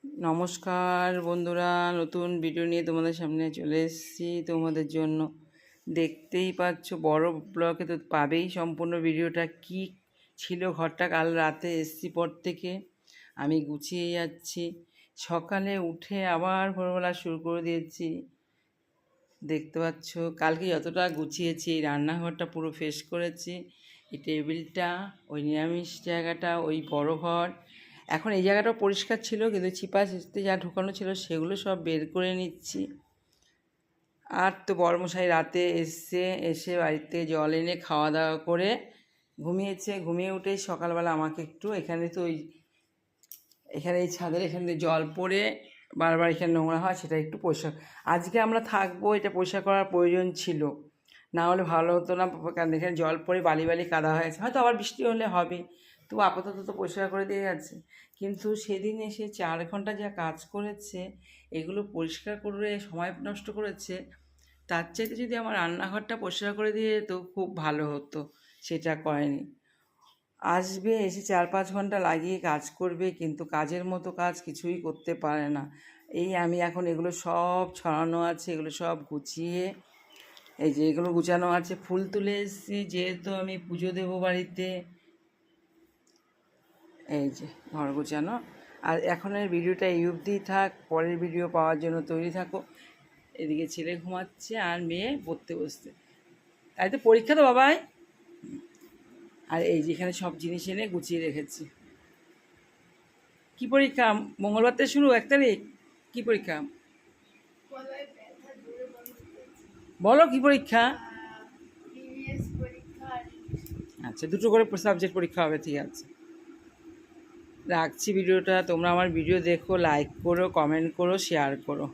নমস্কার বন্ধুরা, নতুন ভিডিও নিয়ে তোমাদের সামনে চলে এসেছি। তোমাদের জন্য দেখতেই পাচ্ছ, বড় ব্লগে তো পাবেই সম্পূর্ণ ভিডিওটা। কি ছিল ঘরটা, কাল রাতে এসছি পর থেকে আমি গুছিয়ে যাচ্ছি। সকালে উঠে আবার ভোরবেলা শুরু করে দিয়েছি। দেখতে পাচ্ছ কালকে যতটা গুছিয়েছি, এই রান্নাঘরটা পুরো ফ্রেশ করেছি। এই টেবিলটা, ওই নিরামিষ জায়গাটা, ওই বড় ঘর। এখন এই জায়গাটাও পরিষ্কার ছিল, কিন্তু চিপা চিপতে যা ঢুকানো ছিল সেগুলো সব বের করে নিচ্ছি। আর তো বড়মশাই রাতে এসে বাড়িতে জল এনে খাওয়া দাওয়া করে ঘুমিয়েছে। ঘুমিয়ে উঠে সকালবেলা আমাকে একটু এখানে তো এখানে এই ছাদের এখান দিয়ে জল পড়ে বারবার এখানে নোংরা হয়, সেটা একটু পরিষ্কার। আজকে আমরা থাকবো, এটা পরিষ্কার করার প্রয়োজন ছিল, না হলে ভালো হতো না। কারণ এখানে জল পড়ে বালি বালি কাদা হয়েছে, হয়তো আবার বৃষ্টি হলে হবে। তো আপাতত তো পরিষ্কার করে দিয়ে গেছে। কিন্তু সেদিন এসে 4 ঘন্টা যা কাজ করেছে, এগুলো পরিষ্কার করে সময় নষ্ট করেছে। তার চাইতে যদি আমার রান্নাঘরটা পরিষ্কার করে দিয়ে তো খুব ভালো হতো, সেটা করেনি। আসবে, এসে 4-5 ঘন্টা লাগিয়ে কাজ করবে, কিন্তু কাজের মতো কাজ কিছুই করতে পারে না। এই আমি এখন এগুলো সব ছড়ানো আছে, এগুলো সব গুছিয়ে, এই যে এগুলো গুছানো আছে। ফুল তুলে এসেছি, যেহেতু আমি পুজো দেবো বাড়িতে। এই যে ঘর গোছানো। আর এখনের ভিডিওটা এই অবধিই থাক, পরের ভিডিও পাওয়ার জন্য তৈরি থাকো। এদিকে ছেলে ঘুমাচ্ছে আর মেয়ে পড়তে বসতে। তাই তো পরীক্ষা তো বাবাই। আর এই যে এখানে সব জিনিস এনে গুছিয়ে রেখেছি। কি পরীক্ষা? মঙ্গলবার থেকে শুরু, 1 তারিখ। কি পরীক্ষা বলো, কি পরীক্ষা? আচ্ছা, দুটো করে সাবজেক্ট পরীক্ষা হবে, ঠিক আছে। রাখছি ভিডিওটা। তোমরা আমার ভিডিও দেখো, লাইক করো, কমেন্ট করো, শেয়ার করো।